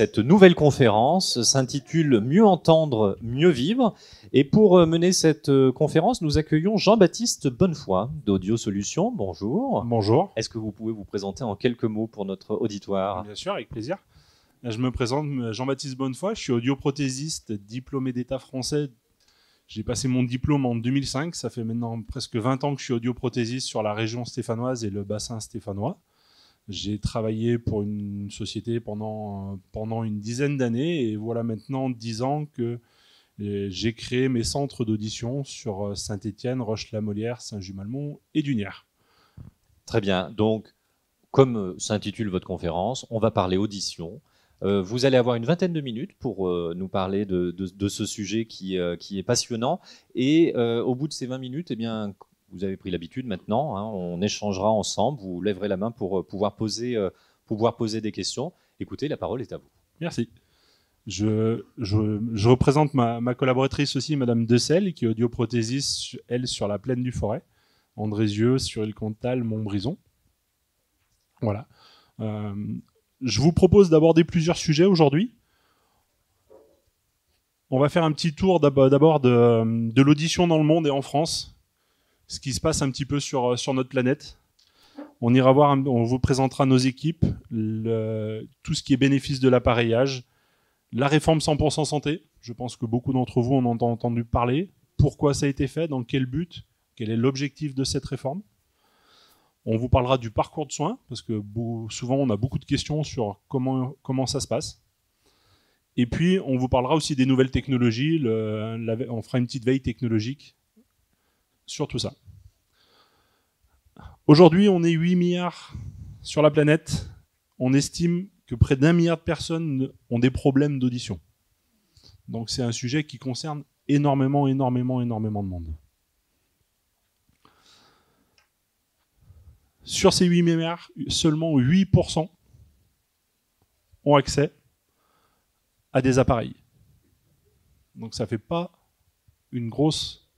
cette nouvelle conférence s'intitule « Mieux entendre, mieux vivre ». Et pour mener cette conférence, nous accueillons Jean-Baptiste Bonnefoy d'Audio Solutions. Bonjour. Bonjour. Est-ce que vous pouvez vous présenter en quelques mots pour notre auditoire? Bien sûr, avec plaisir. Je me présente, Jean-Baptiste Bonnefoy, je suis audioprothésiste, diplômé d'État français. J'ai passé mon diplôme en 2005, ça fait maintenant presque 20 ans que je suis audioprothésiste sur la région stéphanoise et le bassin stéphanois. J'ai travaillé pour une société pendant une dizaine d'années et voilà maintenant 10 ans que j'ai créé mes centres d'audition sur Saint-Étienne, Roche-la-Molière, Saint-Just-Malmont et Dunières. Très bien. Donc, comme s'intitule votre conférence, on va parler audition. Vous allez avoir une vingtaine de minutes pour nous parler de ce sujet qui est passionnant. Et au bout de ces 20 minutes, eh bien, vous avez pris l'habitude maintenant, hein, on échangera ensemble, vous lèverez la main pour pouvoir poser des questions. Écoutez, la parole est à vous. Merci. Je représente ma collaboratrice aussi, Madame Decelle, qui est audioprothésiste, elle, sur la plaine du Forêt, Andrézieux, sur Île-Comtal, Montbrison. Voilà. Je vous propose d'aborder plusieurs sujets aujourd'hui. On va faire un petit tour d'abord de l'audition dans le monde et en France, ce qui se passe un petit peu sur notre planète. On ira voir, on vous présentera nos équipes, tout ce qui est bénéfice de l'appareillage, la réforme 100% santé. Je pense que beaucoup d'entre vous en ont entendu parler. Pourquoi ça a été fait, dans quel but, quel est l'objectif de cette réforme. On vous parlera du parcours de soins, parce que souvent on a beaucoup de questions sur comment ça se passe. Et puis on vous parlera aussi des nouvelles technologies, on fera une petite veille technologique sur tout ça. Aujourd'hui, on est 8 milliards sur la planète. On estime que près d'1 milliard de personnes ont des problèmes d'audition. Donc c'est un sujet qui concerne énormément de monde. Sur ces 8 milliards, seulement 8% ont accès à des appareils. Donc ça ne fait pas une grosse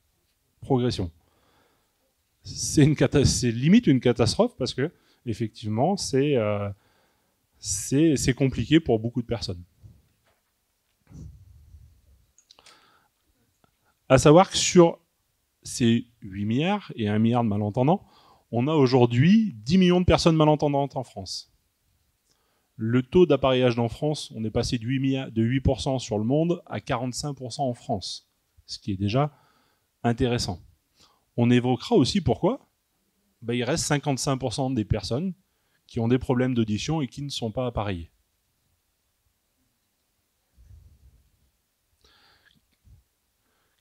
progression. C'est limite une catastrophe parce que effectivement c'est compliqué pour beaucoup de personnes. À savoir que sur ces 8 milliards et 1 milliard de malentendants, on a aujourd'hui 10 millions de personnes malentendantes en France. Le taux d'appareillage en France, on est passé de 8% sur le monde à 45% en France, ce qui est déjà intéressant. On évoquera aussi pourquoi il reste 55% des personnes qui ont des problèmes d'audition et qui ne sont pas appareillées.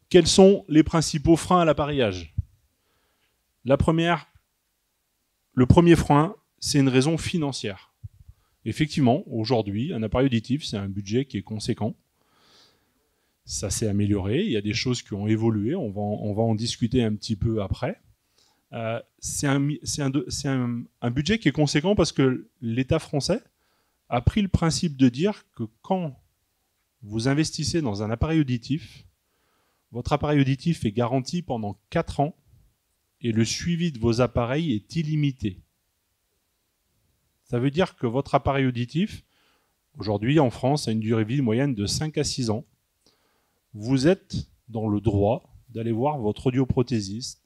Quels sont les principaux freins à l'appareillage ? Le premier frein, c'est une raison financière. Effectivement, aujourd'hui, un appareil auditif, c'est un budget qui est conséquent. Ça s'est amélioré, il y a des choses qui ont évolué, on va en discuter un petit peu après. C'est un budget qui est conséquent parce que l'État français a pris le principe de dire que quand vous investissez dans un appareil auditif, votre appareil auditif est garanti pendant 4 ans et le suivi de vos appareils est illimité. Ça veut dire que votre appareil auditif, aujourd'hui en France, a une durée de vie moyenne de 5 à 6 ans. Vous êtes dans le droit d'aller voir votre audioprothésiste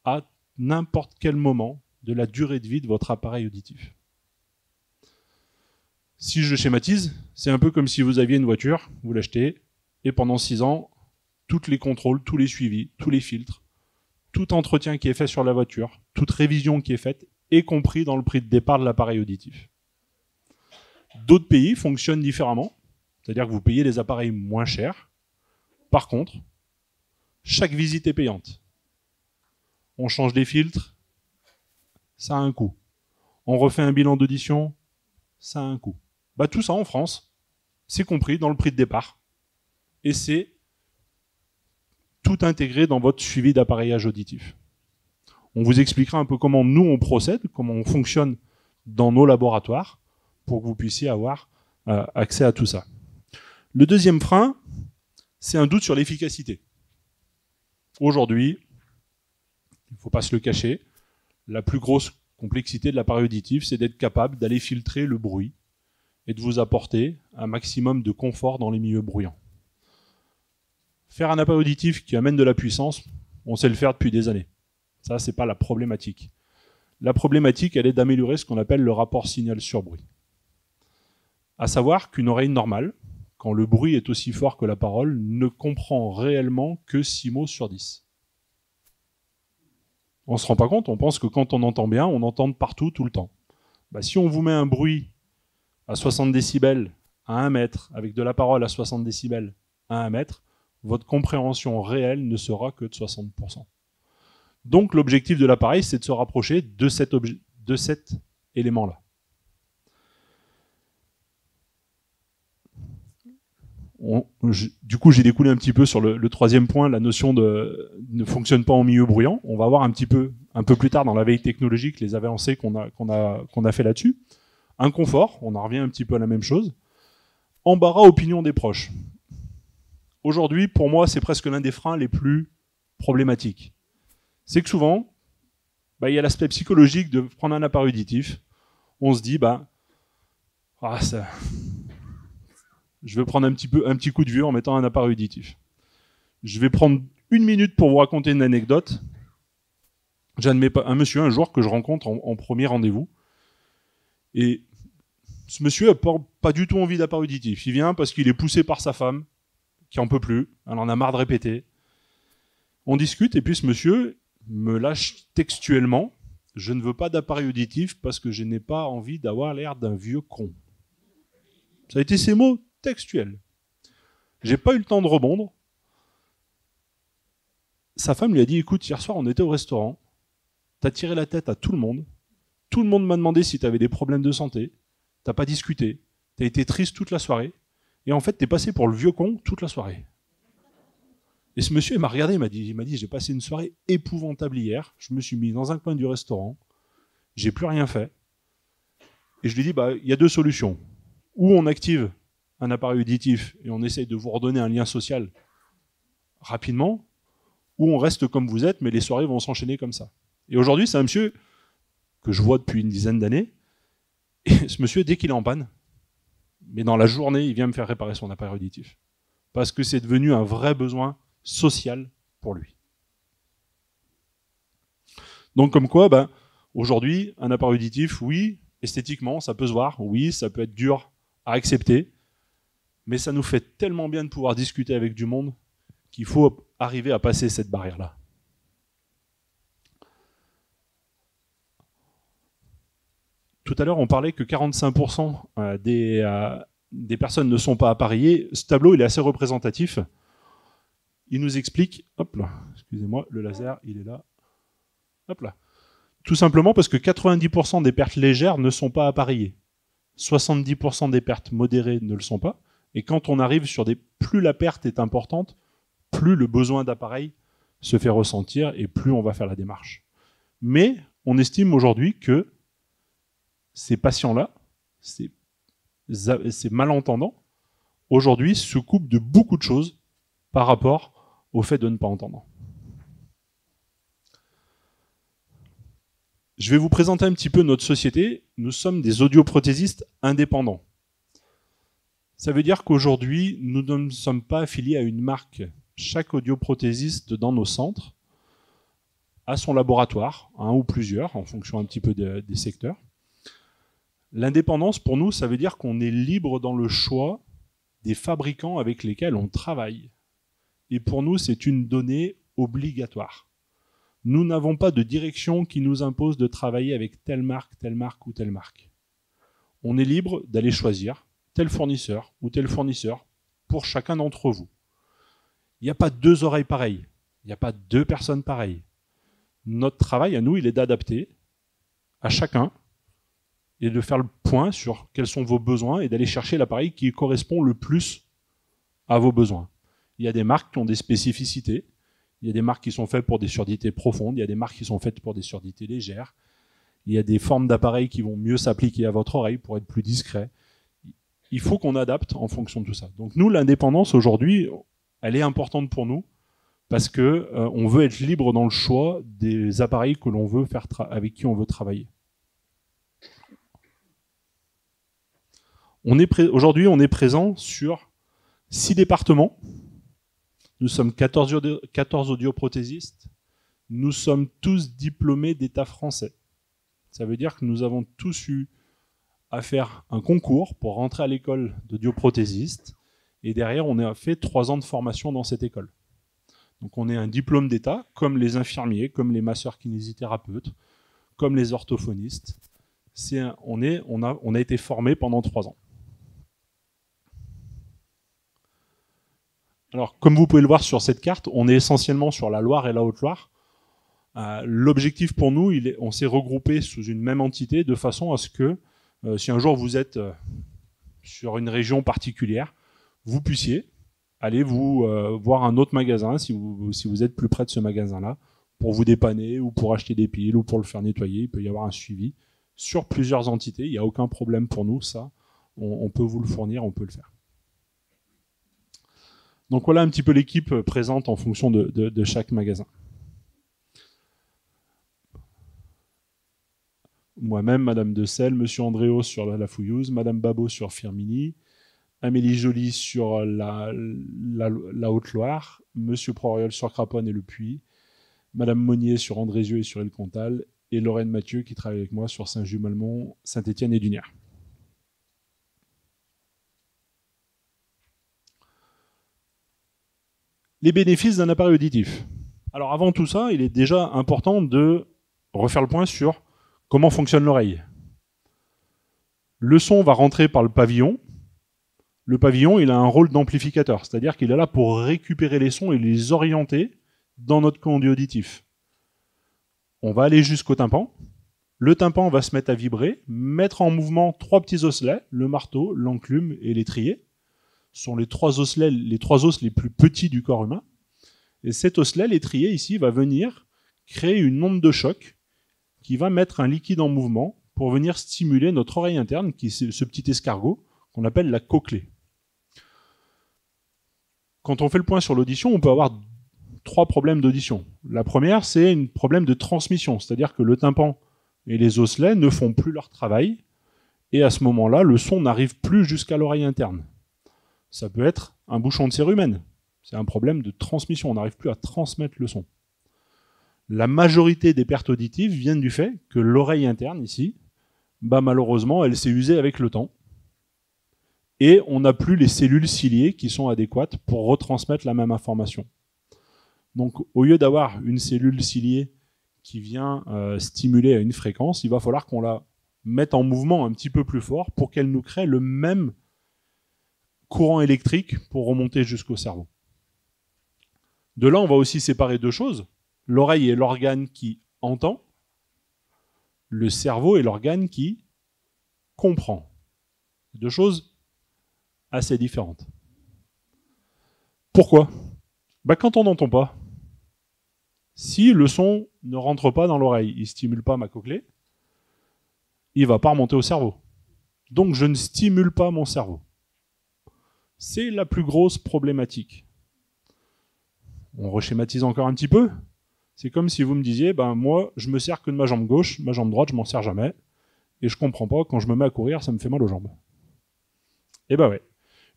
à n'importe quel moment de la durée de vie de votre appareil auditif. Si je schématise, c'est un peu comme si vous aviez une voiture, vous l'achetez, et pendant 6 ans, tous les contrôles, tous les suivis, tous les filtres, tout entretien qui est fait sur la voiture, toute révision qui est faite, est compris dans le prix de départ de l'appareil auditif. D'autres pays fonctionnent différemment, c'est-à-dire que vous payez des appareils moins chers. Par contre, chaque visite est payante. On change des filtres, ça a un coût. On refait un bilan d'audition, ça a un coût. Tout ça en France, c'est compris dans le prix de départ. Et c'est tout intégré dans votre suivi d'appareillage auditif. On vous expliquera un peu comment nous on procède, comment on fonctionne dans nos laboratoires pour que vous puissiez avoir accès à tout ça. Le deuxième frein, c'est un doute sur l'efficacité. Aujourd'hui, il ne faut pas se le cacher, la plus grosse complexité de l'appareil auditif, c'est d'être capable d'aller filtrer le bruit et de vous apporter un maximum de confort dans les milieux bruyants. Faire un appareil auditif qui amène de la puissance, on sait le faire depuis des années. Ça, c'est pas la problématique. La problématique, elle est d'améliorer ce qu'on appelle le rapport signal sur bruit. À savoir qu'une oreille normale, quand le bruit est aussi fort que la parole, ne comprend réellement que 6 mots sur 10. On ne se rend pas compte, on pense que quand on entend bien, on entend partout, tout le temps. Si on vous met un bruit à 60 décibels à 1 mètre, avec de la parole à 60 décibels à 1 mètre, votre compréhension réelle ne sera que de 60%. Donc l'objectif de l'appareil, c'est de se rapprocher de cet élément-là. Du coup, j'ai découlé un petit peu sur le troisième point, la notion de ne fonctionne pas en milieu bruyant. On va voir un peu plus tard dans la veille technologique les avancées qu'on a fait là-dessus. Inconfort, on en revient un petit peu à la même chose. Embarras, opinion des proches. Aujourd'hui, pour moi, c'est presque l'un des freins les plus problématiques. C'est que souvent, il y a l'aspect psychologique de prendre un appareil auditif. On se dit, je vais prendre un petit coup de vieux en mettant un appareil auditif. Je vais prendre 1 minute pour vous raconter une anecdote. J'admets pas un monsieur un jour que je rencontre en premier rendez-vous. Et ce monsieur n'a pas du tout envie d'appareil auditif. Il vient parce qu'il est poussé par sa femme, qui en peut plus. Elle en a marre de répéter. On discute et puis ce monsieur me lâche textuellement « Je ne veux pas d'appareil auditif parce que je n'ai pas envie d'avoir l'air d'un vieux con. » Ça a été ces mots textuels. J'ai pas eu le temps de rebondre. Sa femme lui a dit « Écoute, hier soir on était au restaurant, t'as tiré la tête à tout le monde m'a demandé si t'avais des problèmes de santé, t'as pas discuté, t'as été triste toute la soirée, et en fait t'es passé pour le vieux con toute la soirée. » Et ce monsieur, il m'a regardé, il m'a dit, j'ai passé une soirée épouvantable hier, je me suis mis dans un coin du restaurant, j'ai plus rien fait. Et je lui ai dit, il y a 2 solutions. Ou on active un appareil auditif et on essaye de vous redonner un lien social rapidement, ou on reste comme vous êtes, mais les soirées vont s'enchaîner comme ça. Et aujourd'hui, c'est un monsieur que je vois depuis une dizaine d'années, et ce monsieur, dès qu'il est en panne, mais dans la journée, il vient me faire réparer son appareil auditif. Parce que c'est devenu un vrai besoin social pour lui. Donc comme quoi, aujourd'hui, un appareil auditif, oui, esthétiquement, ça peut se voir, oui, ça peut être dur à accepter, mais ça nous fait tellement bien de pouvoir discuter avec du monde qu'il faut arriver à passer cette barrière-là. Tout à l'heure, on parlait que 45% des personnes ne sont pas appareillées. Ce tableau, il est assez représentatif. Il nous explique, hop là, excusez-moi, le laser, il est là, hop là. Tout simplement parce que 90% des pertes légères ne sont pas appareillées. 70% des pertes modérées ne le sont pas. Et quand on arrive sur plus la perte est importante, plus le besoin d'appareil se fait ressentir et plus on va faire la démarche. Mais on estime aujourd'hui que ces patients-là, ces malentendants, aujourd'hui se coupent de beaucoup de choses par rapport au fait de ne pas entendre. Je vais vous présenter un petit peu notre société. Nous sommes des audioprothésistes indépendants. Ça veut dire qu'aujourd'hui, nous ne sommes pas affiliés à une marque. Chaque audioprothésiste dans nos centres a son laboratoire, un ou plusieurs, en fonction un petit peu des secteurs. L'indépendance, pour nous, ça veut dire qu'on est libre dans le choix des fabricants avec lesquels on travaille. Et pour nous, c'est une donnée obligatoire. Nous n'avons pas de direction qui nous impose de travailler avec telle marque ou telle marque. On est libre d'aller choisir tel fournisseur ou tel fournisseur pour chacun d'entre vous. Il n'y a pas 2 oreilles pareilles. Il n'y a pas 2 personnes pareilles. Notre travail, à nous, il est d'adapter à chacun et de faire le point sur quels sont vos besoins et d'aller chercher l'appareil qui correspond le plus à vos besoins. Il y a des marques qui ont des spécificités. Il y a des marques qui sont faites pour des surdités profondes. Il y a des marques qui sont faites pour des surdités légères. Il y a des formes d'appareils qui vont mieux s'appliquer à votre oreille pour être plus discret. Il faut qu'on adapte en fonction de tout ça. Donc nous, l'indépendance aujourd'hui, elle est importante pour nous parce que on veut être libre dans le choix des appareils que l'on veut faire avec qui on veut travailler. Aujourd'hui, on est présent sur 6 départements. Nous sommes 14 audioprothésistes. Nous sommes tous diplômés d'État français. Ça veut dire que nous avons tous eu à faire un concours pour rentrer à l'école d'audioprothésiste. Et derrière, on a fait 3 ans de formation dans cette école. Donc on est un diplôme d'État, comme les infirmiers, comme les masseurs kinésithérapeutes, comme les orthophonistes. On a été formés pendant 3 ans. Alors, comme vous pouvez le voir sur cette carte, on est essentiellement sur la Loire et la Haute-Loire. L'objectif pour nous, on s'est regroupé sous une même entité de façon à ce que, si un jour vous êtes sur une région particulière, vous puissiez aller vous voir un autre magasin, si vous êtes plus près de ce magasin-là, pour vous dépanner ou pour acheter des piles ou pour le faire nettoyer. Il peut y avoir un suivi sur plusieurs entités. Il n'y a aucun problème pour nous, ça. On peut vous le fournir, on peut le faire. Donc voilà un petit peu l'équipe présente en fonction de chaque magasin. Moi-même, Madame de Selle, Monsieur Andréo sur la Fouillouse, Madame Babot sur Firminy, Amélie Joly sur la Haute-Loire, Monsieur Proriol sur Craponne et Le Puy, Madame Monnier sur Andrézieux et sur Île-Comtal, et Lorraine Mathieu qui travaille avec moi sur Saint-Just-Malmont, Saint-Étienne et Dunière. Les bénéfices d'un appareil auditif. Alors avant tout ça, il est déjà important de refaire le point sur comment fonctionne l'oreille. Le son va rentrer par le pavillon. Le pavillon, il a un rôle d'amplificateur, c'est-à-dire qu'il est là pour récupérer les sons et les orienter dans notre conduit auditif. On va aller jusqu'au tympan. Le tympan va se mettre à vibrer, mettre en mouvement 3 petits osselets, le marteau, l'enclume et l'étrier. Ce sont les 3 os les plus petits du corps humain. Et cet osselet, l'étrier ici, va venir créer une onde de choc qui va mettre un liquide en mouvement pour venir stimuler notre oreille interne, qui est ce petit escargot qu'on appelle la cochlée. Quand on fait le point sur l'audition, on peut avoir 3 problèmes d'audition. La première, c'est un problème de transmission, c'est-à-dire que le tympan et les osselets ne font plus leur travail, et à ce moment-là, le son n'arrive plus jusqu'à l'oreille interne. Ça peut être un bouchon de cérumen. C'est un problème de transmission. On n'arrive plus à transmettre le son. La majorité des pertes auditives viennent du fait que l'oreille interne, ici, malheureusement, elle s'est usée avec le temps. Et on n'a plus les cellules ciliées qui sont adéquates pour retransmettre la même information. Donc, au lieu d'avoir une cellule ciliée qui vient stimuler à une fréquence, il va falloir qu'on la mette en mouvement un petit peu plus fort pour qu'elle nous crée le même courant électrique pour remonter jusqu'au cerveau. De là, on va aussi séparer 2 choses. L'oreille est l'organe qui entend, le cerveau est l'organe qui comprend. 2 choses assez différentes. Pourquoi ? Quand on n'entend pas, si le son ne rentre pas dans l'oreille, il ne stimule pas ma cochlée, il ne va pas remonter au cerveau. Donc je ne stimule pas mon cerveau. C'est la plus grosse problématique. On reschématise encore un petit peu. C'est comme si vous me disiez, moi, je me sers que de ma jambe gauche, ma jambe droite, je m'en sers jamais. Et je comprends pas, quand je me mets à courir, ça me fait mal aux jambes. Eh ben ouais.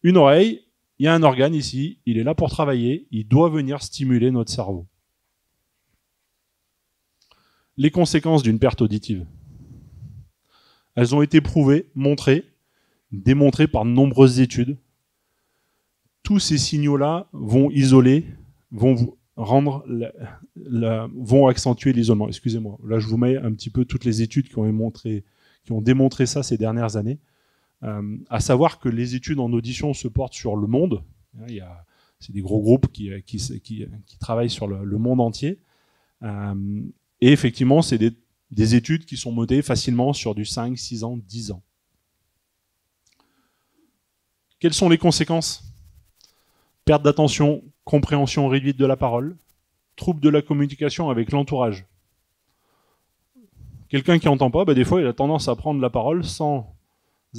Une oreille, il y a un organe ici, il est là pour travailler, il doit venir stimuler notre cerveau. Les conséquences d'une perte auditive. Elles ont été prouvées, montrées, démontrées par de nombreuses études. Tous ces signaux-là vont isoler, vont accentuer l'isolement. Excusez-moi, là je vous mets un petit peu toutes les études qui ont démontré ça ces dernières années. À savoir que les études en audition se portent sur le monde. C'est des gros groupes qui travaillent sur le monde entier. Et effectivement, c'est des études qui sont montées facilement sur du 5, 6 ans, 10 ans. Quelles sont les conséquences ? Perte d'attention, compréhension réduite de la parole, trouble de la communication avec l'entourage. Quelqu'un qui n'entend pas, des fois, il a tendance à prendre la parole sans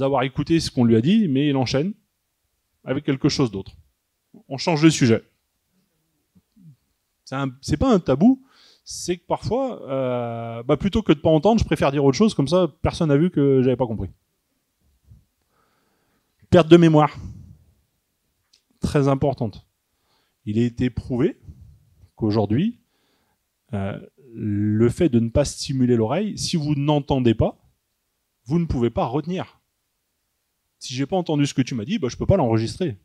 avoir écouté ce qu'on lui a dit, mais il enchaîne avec quelque chose d'autre. On change de sujet. C'est pas un tabou, c'est que parfois, plutôt que de ne pas entendre, je préfère dire autre chose, comme ça, personne n'a vu que j'avais pas compris. Perte de mémoire, très importante. Il a été prouvé qu'aujourd'hui, le fait de ne pas stimuler l'oreille, si vous n'entendez pas, vous ne pouvez pas retenir. Si j'ai pas entendu ce que tu m'as dit, je peux pas l'enregistrer.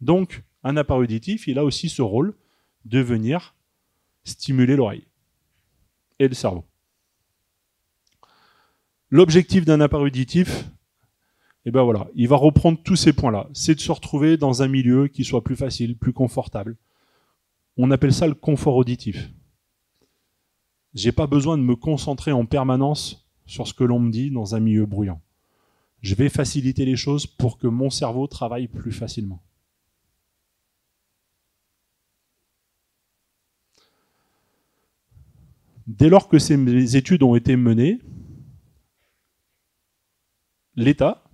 Donc, un appareil auditif, il a aussi ce rôle de venir stimuler l'oreille et le cerveau. L'objectif d'un appareil auditif, il va reprendre tous ces points-là. C'est de se retrouver dans un milieu qui soit plus facile, plus confortable. On appelle ça le confort auditif. J'ai pas besoin de me concentrer en permanence sur ce que l'on me dit dans un milieu bruyant. Je vais faciliter les choses pour que mon cerveau travaille plus facilement. Dès lors que ces études ont été menées, l'État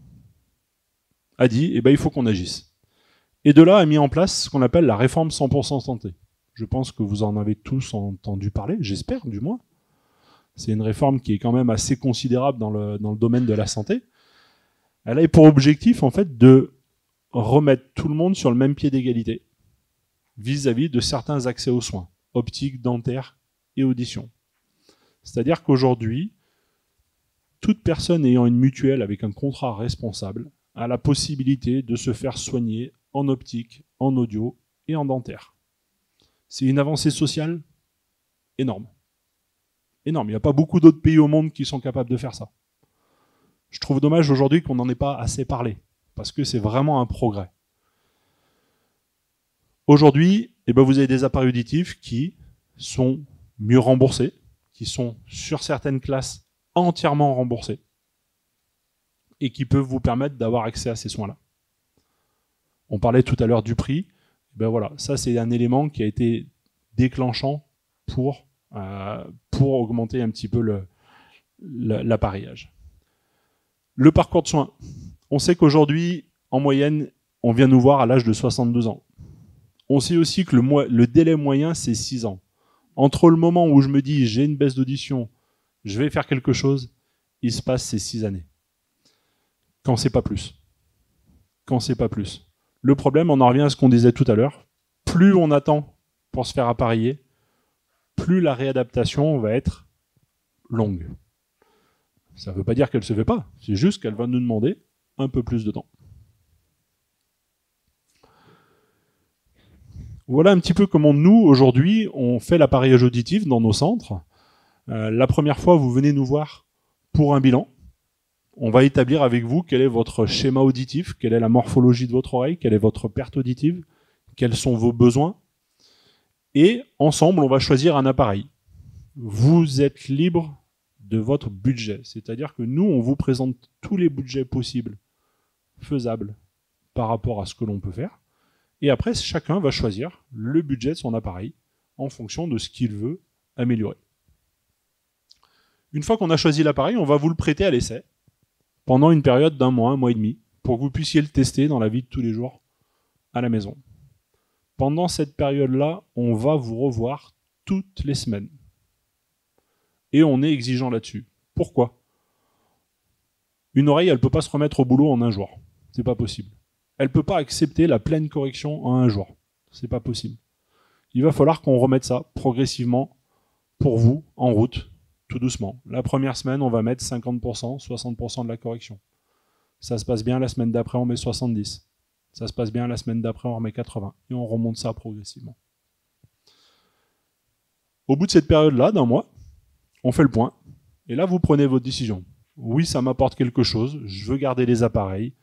a dit il faut qu'on agisse. Et de là a mis en place ce qu'on appelle la réforme 100% santé. Je pense que vous en avez tous entendu parler, j'espère du moins. C'est une réforme qui est quand même assez considérable dans le domaine de la santé. Elle a pour objectif en fait de remettre tout le monde sur le même pied d'égalité vis-à-vis de certains accès aux soins, optique, dentaire et audition. C'est-à-dire qu'aujourd'hui, toute personne ayant une mutuelle avec un contrat responsable a la possibilité de se faire soigner en optique, en audio et en dentaire. C'est une avancée sociale énorme. Énorme. Il n'y a pas beaucoup d'autres pays au monde qui sont capables de faire ça. Je trouve dommage aujourd'hui qu'on n'en ait pas assez parlé, parce que c'est vraiment un progrès. Aujourd'hui, vous avez des appareils auditifs qui sont mieux remboursés, qui sont sur certaines classes entièrement remboursés, et qui peuvent vous permettre d'avoir accès à ces soins-là. On parlait tout à l'heure du prix. Ça c'est un élément qui a été déclenchant pour augmenter un petit peu l'appareilage. Le parcours de soins. On sait qu'aujourd'hui, en moyenne, on vient nous voir à l'âge de 62 ans. On sait aussi que le délai moyen, c'est 6 ans. Entre le moment où je me dis j'ai une baisse d'audition, je vais faire quelque chose, il se passe ces 6 années. Quand c'est pas plus. Quand c'est pas plus. Le problème, on en revient à ce qu'on disait tout à l'heure. Plus on attend pour se faire appareiller, plus la réadaptation va être longue. Ça ne veut pas dire qu'elle ne se fait pas, c'est juste qu'elle va nous demander un peu plus de temps. Voilà un petit peu comment nous, aujourd'hui, on fait l'appareillage auditif dans nos centres. La première fois, vous venez nous voir pour un bilan. On va établir avec vous quel est votre schéma auditif, quelle est la morphologie de votre oreille, quelle est votre perte auditive, quels sont vos besoins. Et ensemble, on va choisir un appareil. Vous êtes libre de votre budget. C'est-à-dire que nous, on vous présente tous les budgets possibles, faisables, par rapport à ce que l'on peut faire. Et après, chacun va choisir le budget de son appareil en fonction de ce qu'il veut améliorer. Une fois qu'on a choisi l'appareil, on va vous le prêter à l'essai pendant une période d'1 mois, 1 mois et demi, pour que vous puissiez le tester dans la vie de tous les jours à la maison. Pendant cette période-là, on va vous revoir toutes les semaines. Et on est exigeant là-dessus. Pourquoi ? Une oreille, elle ne peut pas se remettre au boulot en 1 jour. C'est pas possible. Elle ne peut pas accepter la pleine correction en 1 jour. C'est pas possible. Il va falloir qu'on remette ça progressivement pour vous en route, tout doucement. La première semaine, on va mettre 50%, 60% de la correction. Ça se passe bien, la semaine d'après, on met 70%. Ça se passe bien, la semaine d'après, on remet 80%. Et on remonte ça progressivement. Au bout de cette période-là, d'1 mois, on fait le point. Et là, vous prenez votre décision. Oui, ça m'apporte quelque chose. Je veux garder les appareils.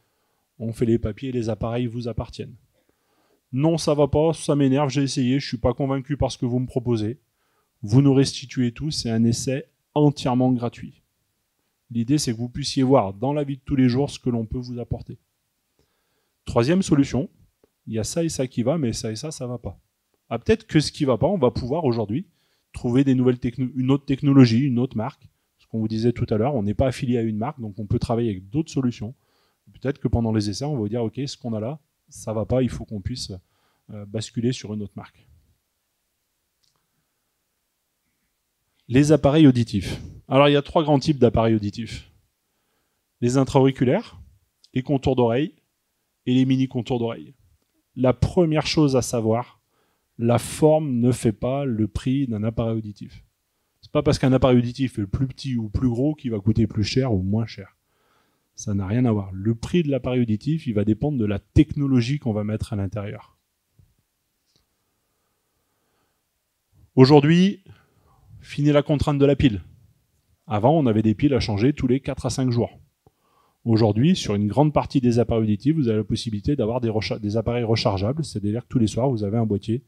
On fait les papiers et les appareils vous appartiennent. Non, ça va pas, ça m'énerve, j'ai essayé, je suis pas convaincu par ce que vous me proposez. Vous nous restituez tout, c'est un essai entièrement gratuit. L'idée, c'est que vous puissiez voir dans la vie de tous les jours ce que l'on peut vous apporter. Troisième solution, il y a ça et ça qui va, mais ça et ça, ça va pas. Ah, peut-être que ce qui va pas, on va pouvoir aujourd'hui trouver une autre technologie, une autre marque. Ce qu'on vous disait tout à l'heure, on n'est pas affilié à une marque, donc on peut travailler avec d'autres solutions. Peut-être que pendant les essais, on va vous dire, ok, ce qu'on a là, ça va pas, il faut qu'on puisse basculer sur une autre marque. Les appareils auditifs. Alors, il y a 3 grands types d'appareils auditifs. Les intra-auriculaires, les contours d'oreille et les mini contours d'oreille. La première chose à savoir, la forme ne fait pas le prix d'un appareil auditif. C'est pas parce qu'un appareil auditif est plus petit ou plus gros qu'il va coûter plus cher ou moins cher. Ça n'a rien à voir. Le prix de l'appareil auditif, il va dépendre de la technologie qu'on va mettre à l'intérieur. Aujourd'hui, fini la contrainte de la pile. Avant, on avait des piles à changer tous les 4 à 5 jours. Aujourd'hui, sur une grande partie des appareils auditifs, vous avez la possibilité d'avoir des appareils rechargeables, c'est-à-dire que tous les soirs, vous avez un boîtier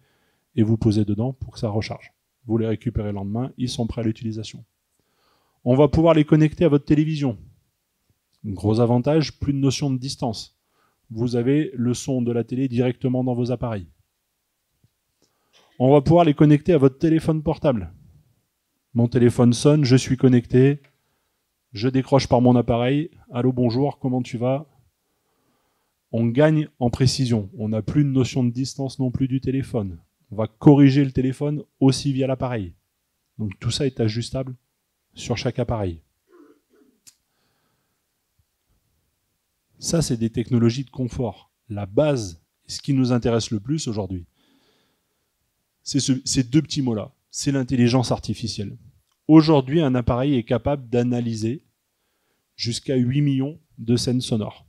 et vous posez dedans pour que ça recharge. Vous les récupérez le lendemain, ils sont prêts à l'utilisation. On va pouvoir les connecter à votre télévision. Gros avantage, plus de notion de distance. Vous avez le son de la télé directement dans vos appareils. On va pouvoir les connecter à votre téléphone portable. Mon téléphone sonne, je suis connecté, je décroche par mon appareil. Allô, bonjour, comment tu vas? On gagne en précision. On n'a plus de notion de distance non plus du téléphone. On va corriger le téléphone aussi via l'appareil. Donc tout ça est ajustable sur chaque appareil. Ça, c'est des technologies de confort. La base, ce qui nous intéresse le plus aujourd'hui, c'est ces deux petits mots-là. C'est l'intelligence artificielle. Aujourd'hui, un appareil est capable d'analyser jusqu'à 8 millions de scènes sonores.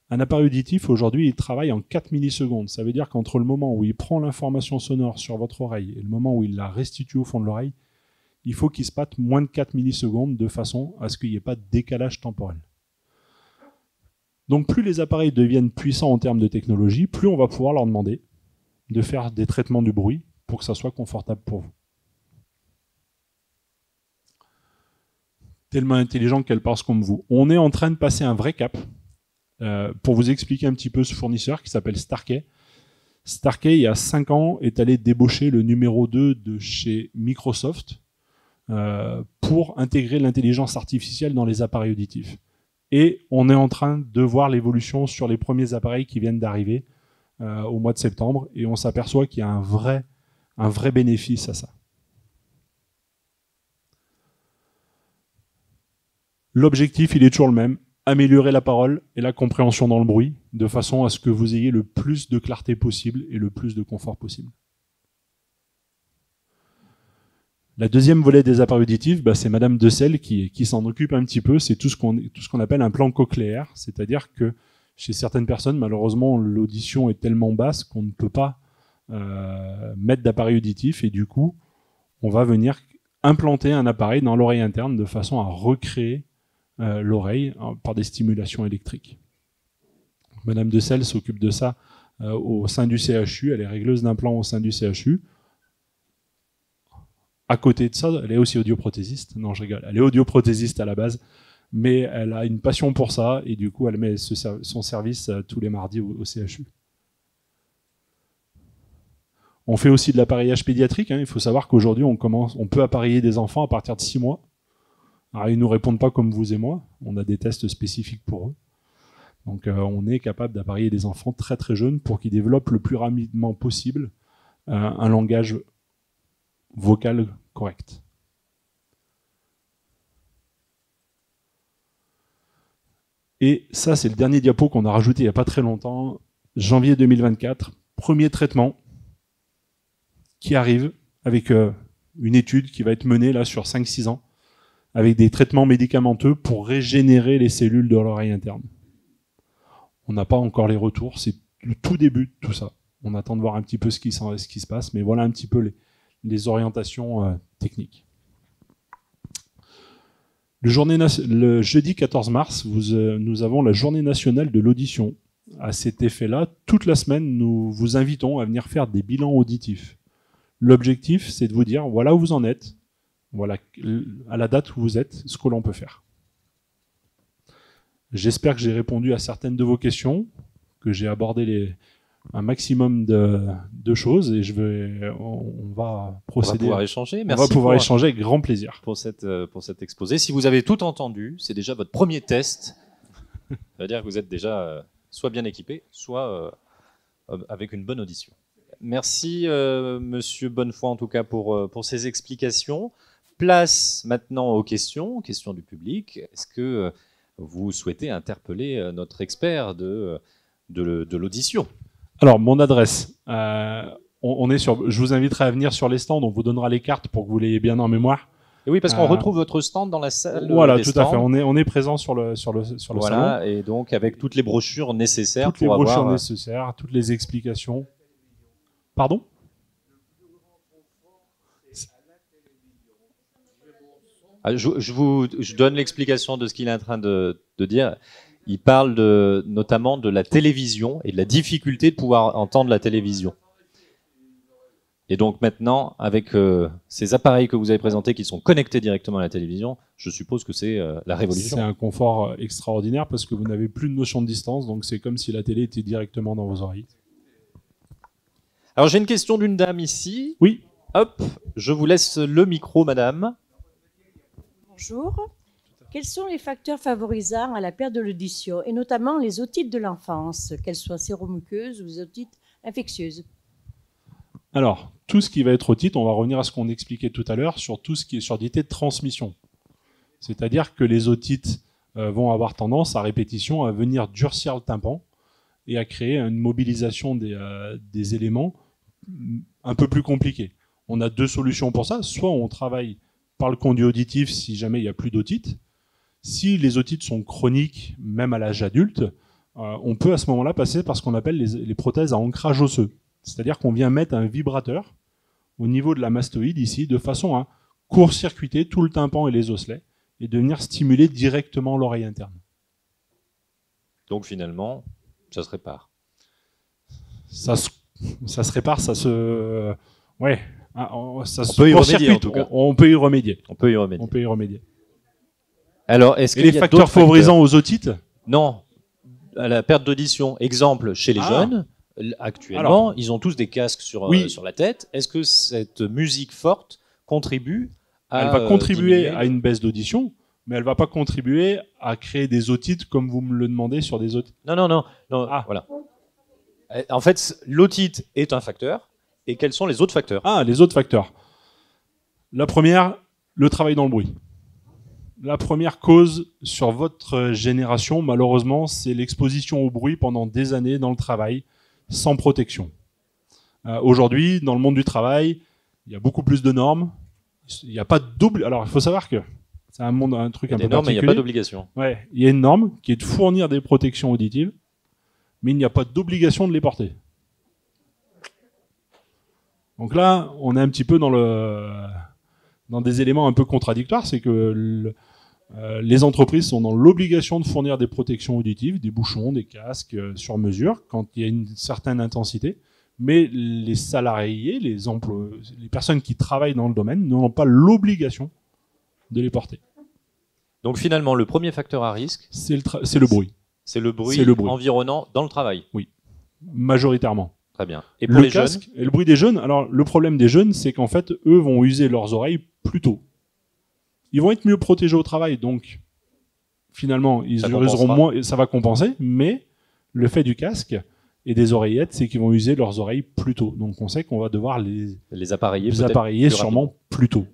Un appareil auditif, aujourd'hui, il travaille en 4 millisecondes. Ça veut dire qu'entre le moment où il prend l'information sonore sur votre oreille et le moment où il la restitue au fond de l'oreille, il faut qu'il se passe moins de 4 millisecondes de façon à ce qu'il n'y ait pas de décalage temporel. Donc plus les appareils deviennent puissants en termes de technologie, plus on va pouvoir leur demander de faire des traitements du bruit pour que ça soit confortable pour vous. Tellement intelligent qu'elle pense comme vous. On est en train de passer un vrai cap. Pour vous expliquer un petit peu ce fournisseur qui s'appelle Starkey. Starkey, il y a 5 ans, est allé débaucher le numéro 2 de chez Microsoft pour intégrer l'intelligence artificielle dans les appareils auditifs. Et on est en train de voir l'évolution sur les premiers appareils qui viennent d'arriver au mois de septembre, et on s'aperçoit qu'il y a un vrai bénéfice à ça. L'objectif, il est toujours le même, améliorer la parole et la compréhension dans le bruit, de façon à ce que vous ayez le plus de clarté possible et le plus de confort possible. La deuxième volet des appareils auditifs, c'est Madame Decelle qui s'en occupe un petit peu, c'est tout ce qu'on appelle un plan cochléaire, c'est-à-dire que chez certaines personnes, malheureusement, l'audition est tellement basse qu'on ne peut pas mettre d'appareil auditif, et du coup, on va venir implanter un appareil dans l'oreille interne de façon à recréer l'oreille par des stimulations électriques. Madame Decelle s'occupe de ça au sein du CHU, elle est régleuse d'implants au sein du CHU. À côté de ça, elle est aussi audioprothésiste. Non, je rigole. Elle est audioprothésiste à la base, mais elle a une passion pour ça, et du coup, elle met son service tous les mardis au CHU. On fait aussi de l'appareillage pédiatrique. Il faut savoir qu'aujourd'hui, on peut appareiller des enfants à partir de 6 mois. Alors, ils ne nous répondent pas comme vous et moi. On a des tests spécifiques pour eux. Donc, on est capable d'appareiller des enfants très très jeunes pour qu'ils développent le plus rapidement possible un langage vocal correct. Et ça, c'est le dernier diapo qu'on a rajouté il n'y a pas très longtemps, janvier 2024, premier traitement qui arrive avec une étude qui va être menée là sur 5-6 ans, avec des traitements médicamenteux pour régénérer les cellules de l'oreille interne. On n'a pas encore les retours, c'est le tout début de tout ça. On attend de voir un petit peu ce qui se passe, mais voilà un petit peu les orientations techniques. Le jeudi 14 mars, nous avons la journée nationale de l'audition. À cet effet-là, toute la semaine, nous vous invitons à venir faire des bilans auditifs. L'objectif, c'est de vous dire, voilà où vous en êtes, voilà à la date où vous êtes, ce que l'on peut faire. J'espère que j'ai répondu à certaines de vos questions, que j'ai abordé un maximum de choses, et on va procéder. On va pouvoir échanger. Merci. On va pouvoir échanger avec grand plaisir. Pour cet exposé. Si vous avez tout entendu, c'est déjà votre premier test. Ça veut dire que vous êtes déjà soit bien équipé, soit avec une bonne audition. Merci, Monsieur Bonnefoy, en tout cas, pour ces explications. Place maintenant aux questions du public. Est-ce que vous souhaitez interpeller notre expert de l'audition. Alors, mon adresse, on est sur. Je vous inviterai à venir sur les stands, on vous donnera les cartes pour que vous l'ayez bien en mémoire. Et oui, parce qu'on retrouve votre stand dans la salle. Voilà, des tout stands. à fait. On est présent sur le salon. Voilà, et donc avec toutes les brochures nécessaires Toutes les pour brochures avoir. nécessaires, toutes les explications. Pardon ? Ah, je donne l'explication de ce qu'il est en train de dire. Il parle notamment de la télévision et de la difficulté de pouvoir entendre la télévision. Et donc maintenant, avec ces appareils que vous avez présentés qui sont connectés directement à la télévision, je suppose que c'est la révolution. C'est un confort extraordinaire parce que vous n'avez plus de notion de distance, donc c'est comme si la télé était directement dans vos oreilles. Alors j'ai une question d'une dame ici. Oui. Hop, je vous laisse le micro, madame. Bonjour. Quels sont les facteurs favorisant à la perte de l'audition, et notamment les otites de l'enfance, qu'elles soient séromuqueuses ou les otites infectieuses? Alors, tout ce qui va être otite, on va revenir à ce qu'on expliquait tout à l'heure sur tout ce qui est surdité de transmission. C'est-à-dire que les otites vont avoir tendance à répétition à venir durcir le tympan et à créer une mobilisation des éléments un peu plus compliqués. On a deux solutions pour ça. Soit on travaille par le conduit auditif si jamais il n'y a plus d'otite. Si les otites sont chroniques, même à l'âge adulte, on peut à ce moment-là passer par ce qu'on appelle les prothèses à ancrage osseux. C'est-à-dire qu'on vient mettre un vibrateur au niveau de la mastoïde ici, de façon à court-circuiter tout le tympan et les osselets, et de venir stimuler directement l'oreille interne. Donc finalement, ça se répare. Ça se répare, ça se... Ouais. Ça On peut y remédier en tout cas. On peut y remédier. On peut y remédier. On peut y remédier. Alors, est-ce Et qu'il les y a facteurs d'autres facteurs favorisants aux otites? Non. À la perte d'audition, exemple, chez les jeunes, actuellement, ils ont tous des casques sur la tête. Est-ce que cette musique forte contribue à... Elle va contribuer diminuer à une baisse d'audition, mais elle ne va pas contribuer à créer des otites comme vous me le demandez sur des otites. Non. Voilà. En fait, l'otite est un facteur. Et quels sont les autres facteurs? Les autres facteurs. La première, le travail dans le bruit. La première cause sur votre génération, malheureusement, c'est l'exposition au bruit pendant des années dans le travail, sans protection. Aujourd'hui, dans le monde du travail, il y a beaucoup plus de normes. Il n'y a pas d'obligation. Alors, il faut savoir que c'est un truc un peu particulier. Mais il n'y a pas d'obligation. Ouais, il y a une norme qui est de fournir des protections auditives, mais il n'y a pas d'obligation de les porter. Donc là, on est un petit peu dans des éléments un peu contradictoires, c'est que les entreprises sont dans l'obligation de fournir des protections auditives, des bouchons, des casques sur mesure, quand il y a une certaine intensité, mais les salariés, les personnes qui travaillent dans le domaine n'ont pas l'obligation de les porter. Donc finalement, le premier facteur à risque, c'est le bruit. C'est le bruit environnant dans le travail. Oui, majoritairement. Très bien. Et pour les casque jeunes et le bruit des jeunes, alors le problème des jeunes, c'est qu'en fait, eux vont user leurs oreilles plus tôt. Ils vont être mieux protégés au travail, donc finalement, ils useront moins, et ça va compenser, mais le fait du casque et des oreillettes, c'est qu'ils vont user leurs oreilles plus tôt. Donc on sait qu'on va devoir les appareiller sûrement plus tôt.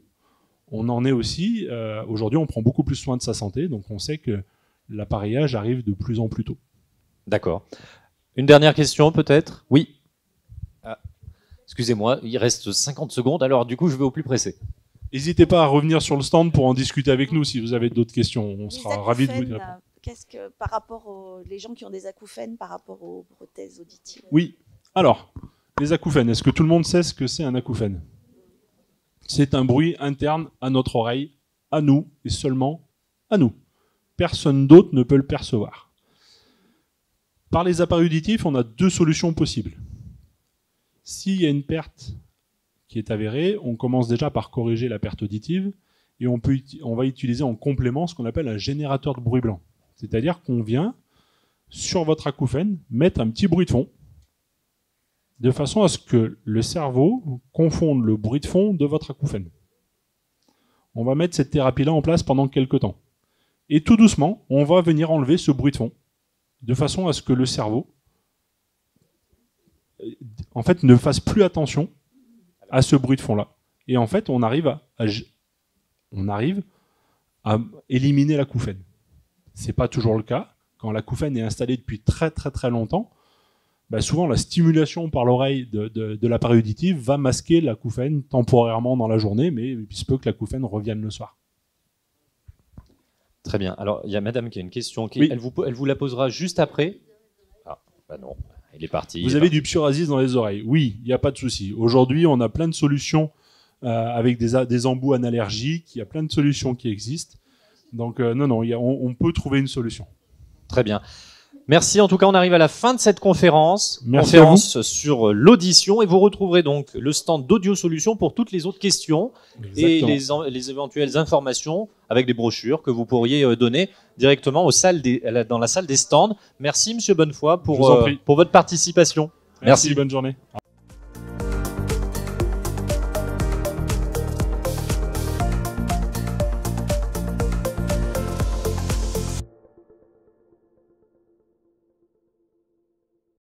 On en est aussi, aujourd'hui, on prend beaucoup plus soin de sa santé, donc on sait que l'appareillage arrive de plus en plus tôt. D'accord. Une dernière question peut-être? Oui. Excusez-moi, il reste 50 secondes, alors du coup je vais au plus pressé. N'hésitez pas à revenir sur le stand pour en discuter avec nous si vous avez d'autres questions. On sera ravis de vous dire. Qu'est-ce que par rapport aux les gens qui ont des acouphènes par rapport aux prothèses auditives? Oui. Alors, les acouphènes, est-ce que tout le monde sait ce que c'est un acouphène? C'est un bruit interne à notre oreille, à nous et seulement à nous. Personne d'autre ne peut le percevoir. Par les appareils auditifs, on a deux solutions possibles. S'il y a une perte qui est avérée, on commence déjà par corriger la perte auditive et on va utiliser en complément ce qu'on appelle un générateur de bruit blanc. C'est-à-dire qu'on vient, sur votre acouphène, mettre un petit bruit de fond de façon à ce que le cerveau confonde le bruit de fond de votre acouphène. On va mettre cette thérapie-là en place pendant quelques temps. Et tout doucement, on va venir enlever ce bruit de fond de façon à ce que le cerveau en fait, ne fasse plus attention à ce bruit de fond-là. Et en fait, on arrive à éliminer l'acouphène. C'est pas toujours le cas. Quand l'acouphène est installé depuis très très très longtemps, souvent la stimulation par l'oreille de l'appareil auditif va masquer l'acouphène temporairement dans la journée, mais il se peut que l'acouphène revienne le soir. Très bien. Alors, il y a madame qui a une question. Oui. Elle vous la posera juste après. Ah, non, il est parti. Vous avez du psoriasis dans les oreilles? Oui, il n'y a pas de souci. Aujourd'hui, on a plein de solutions avec des embouts analergiques. Il y a plein de solutions qui existent. Donc, non, on peut trouver une solution. Très bien. Merci. En tout cas, on arrive à la fin de cette conférence. Merci à sur l'audition. Et vous retrouverez donc le stand d'Audio Solutions pour toutes les autres questions Exactement. et les éventuelles informations avec des brochures que vous pourriez donner directement dans la salle des stands. Merci, Monsieur Bonnefoy, pour votre participation. Merci, bonne journée.